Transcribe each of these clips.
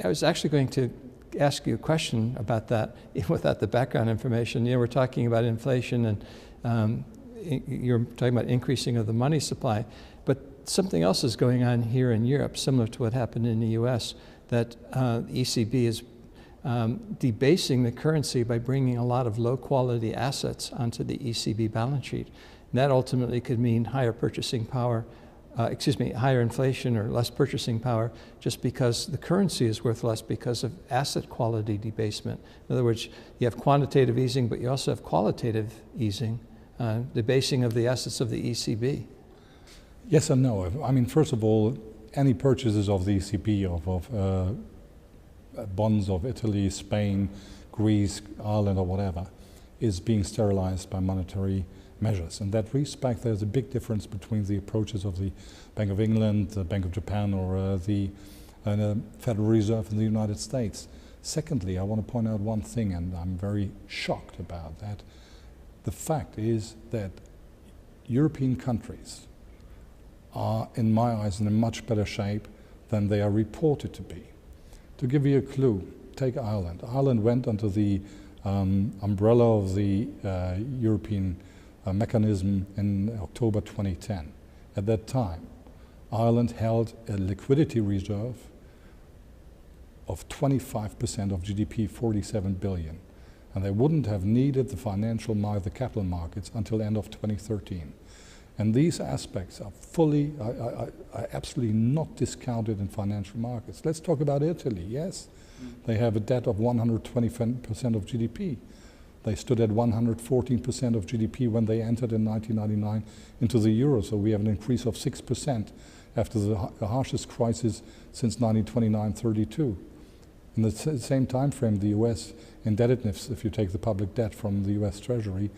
I was actually going to ask you a question about that without the background information. You know, we're talking about inflation and you're talking about increasing of the money supply, but something else is going on here in Europe, similar to what happened in the US, that the ECB is debasing the currency by bringing a lot of low quality assets onto the ECB balance sheet. And that ultimately could mean higher purchasing power, higher inflation or less purchasing power, just because the currency is worth less because of asset quality debasement. In other words, you have quantitative easing, but you also have qualitative easing, debasing of the assets of the ECB. Yes and no. I mean, first of all, any purchases of the ECB of bonds of Italy, Spain, Greece, Ireland or whatever is being sterilized by monetary measures. In that respect, there's a big difference between the approaches of the Bank of England, the Bank of Japan or the Federal Reserve in the United States. Secondly, I want to point out one thing, and I'm very shocked about that. The fact is that European countries are, in my eyes, in a much better shape than they are reported to be. To give you a clue, take Ireland. Ireland went under the umbrella of the European mechanism in October 2010. At that time, Ireland held a liquidity reserve of 25% of GDP, 47 billion. And they wouldn't have needed the capital markets until end of 2013. And these aspects are are absolutely not discounted in financial markets. Let's talk about Italy, yes. They have a debt of 120% of GDP. They stood at 114% of GDP when they entered in 1999 into the euro, so we have an increase of 6% after the harshest crisis since 1929-32. In the same time frame, the US indebtedness, if you take the public debt from the US Treasury,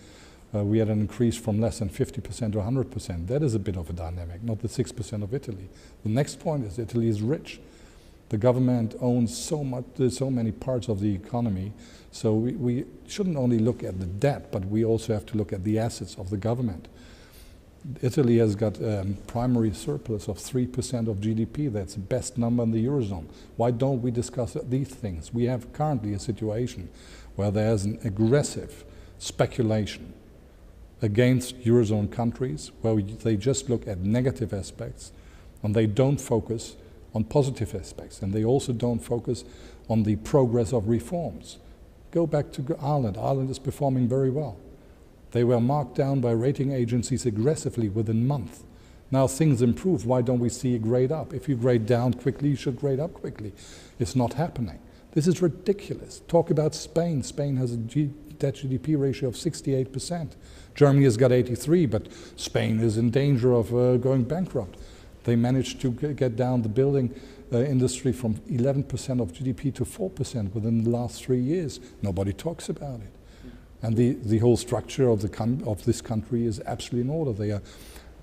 we had an increase from less than 50% to 100%. That is a bit of a dynamic, not the 6% of Italy. The next point is Italy is rich. The government owns so many parts of the economy, so we shouldn't only look at the debt, but we also have to look at the assets of the government. Italy has got a primary surplus of 3% of GDP. That's the best number in the eurozone. Why don't we discuss these things? We have currently a situation where there's an aggressive speculation against eurozone countries where they just look at negative aspects and they don't focus on positive aspects, and they also don't focus on the progress of reforms. Go back to Ireland. Ireland is performing very well. They were marked down by rating agencies aggressively within months. Now things improve. Why don't we see a grade up? If you grade down quickly, you should grade up quickly. It's not happening. This is ridiculous. Talk about Spain. Spain has a debt GDP ratio of 68%. Germany has got 83%, but Spain is in danger of going bankrupt. They managed to get down the building industry from 11% of GDP to 4% within the last 3 years. Nobody talks about it. And the whole structure of this country is absolutely in order. They are,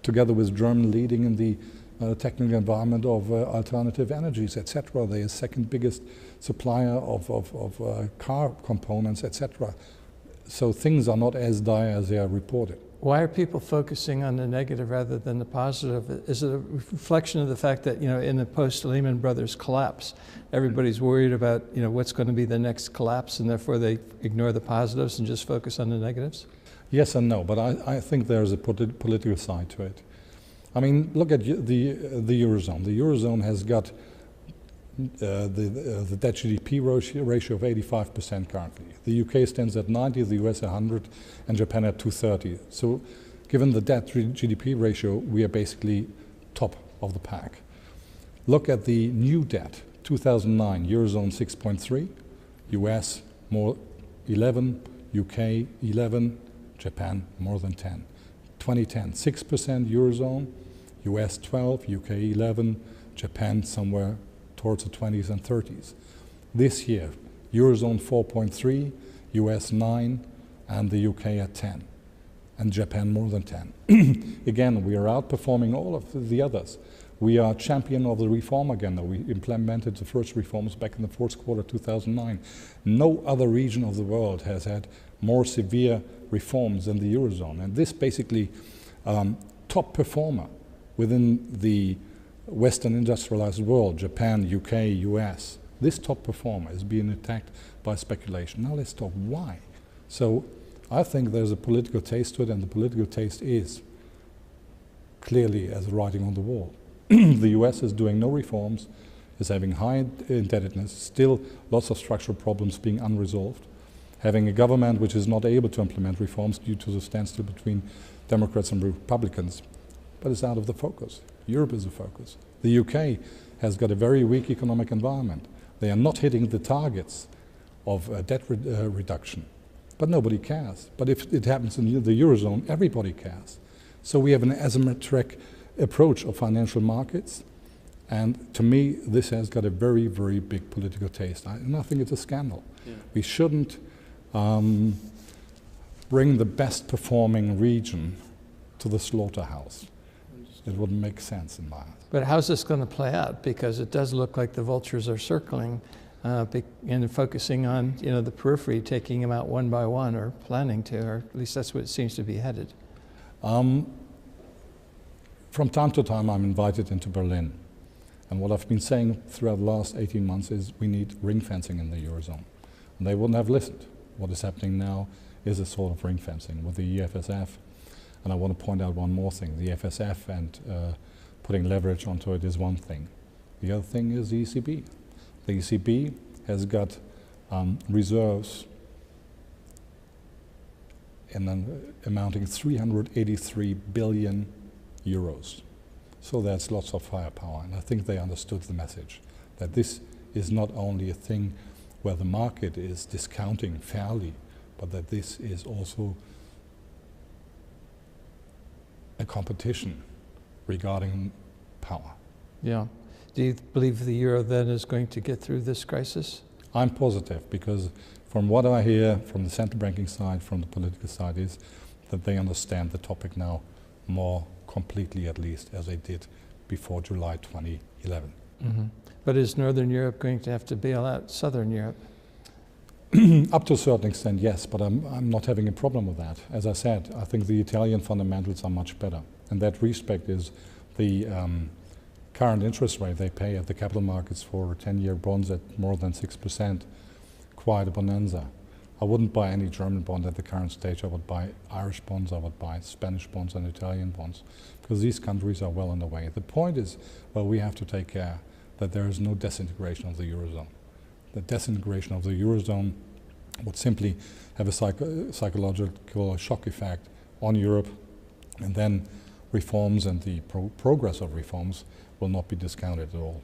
together with Germany, leading in the technical environment of alternative energies, etc. They are second biggest supplier of car components, etc. So things are not as dire as they are reported. Why are people focusing on the negative rather than the positive? Is it a reflection of the fact that, in the post-Lehman Brothers collapse, everybody's worried about, what's going to be the next collapse, and therefore they ignore the positives and just focus on the negatives? Yes and no, but I think there's a political side to it. I mean, look at the eurozone. The eurozone has got the debt GDP ratio of 85% currently. The UK stands at 90, the US 100, and Japan at 230. So given the debt GDP ratio, we are basically top of the pack. Look at the new debt, 2009, eurozone 6.3, US more 11, UK 11, Japan more than 10. 2010, 6% eurozone, US 12, UK 11, Japan somewhere towards the 20s and 30s. This year, eurozone 4.3, US 9, and the UK at 10, and Japan more than 10. Again, we are outperforming all of the others. We are champion of the reform agenda. We implemented the first reforms back in the fourth quarter 2009. No other region of the world has had more severe reforms than the eurozone, and this basically top performer within the Western industrialized world, Japan, UK, US, This top performer is being attacked by speculation. Now let's talk why. So I think there's a political taste to it, and the political taste is clearly as writing on the wall. The US is doing no reforms, is having high indebtedness, still lots of structural problems being unresolved, having a government which is not able to implement reforms due to the standstill between Democrats and Republicans, but it's out of the focus. Europe is the focus. The UK has got a very weak economic environment. They are not hitting the targets of debt reduction, but nobody cares. But if it happens in the eurozone, everybody cares. So we have an asymmetric approach of financial markets, and to me this has got a very, very big political taste, and I think it's a scandal. Yeah. We shouldn't bring the best performing region to the slaughterhouse. It wouldn't make sense in my eyes. But how's this going to play out? Because it does look like the vultures are circling and focusing on, you know, the periphery, taking them out one by one, or planning to, or at least that's what it seems to be headed. From time to time I'm invited into Berlin, and what I've been saying throughout the last 18 months is we need ring fencing in the eurozone, and they wouldn't have listened. What is happening now is a sort of ring fencing with the ESFS, and I want to point out one more thing. The ESFS and putting leverage onto it is one thing. The other thing is the ECB. The ECB has got reserves amounting 383 billion euros. So that's lots of firepower, and I think they understood the message, that this is not only a thing where the market is discounting fairly, but that this is also a competition regarding power. Yeah. Do you believe the euro then is going to get through this crisis? I'm positive, because from what I hear from the central banking side, from the political side, is that they understand the topic now more completely, at least, as they did before July 2011. Mm-hmm. But is Northern Europe going to have to bail out Southern Europe? Up to a certain extent, yes, but I'm not having a problem with that. As I said, I think the Italian fundamentals are much better. In that respect is the current interest rate they pay at the capital markets for 10-year bonds at more than 6%, quite a bonanza. I wouldn't buy any German bond at the current stage. I would buy Irish bonds, I would buy Spanish bonds and Italian bonds, because these countries are well on the way. The point is, well, we have to take care that there is no disintegration of the eurozone. The disintegration of the eurozone would simply have a psychological shock effect on Europe, and then reforms and the progress of reforms will not be discounted at all.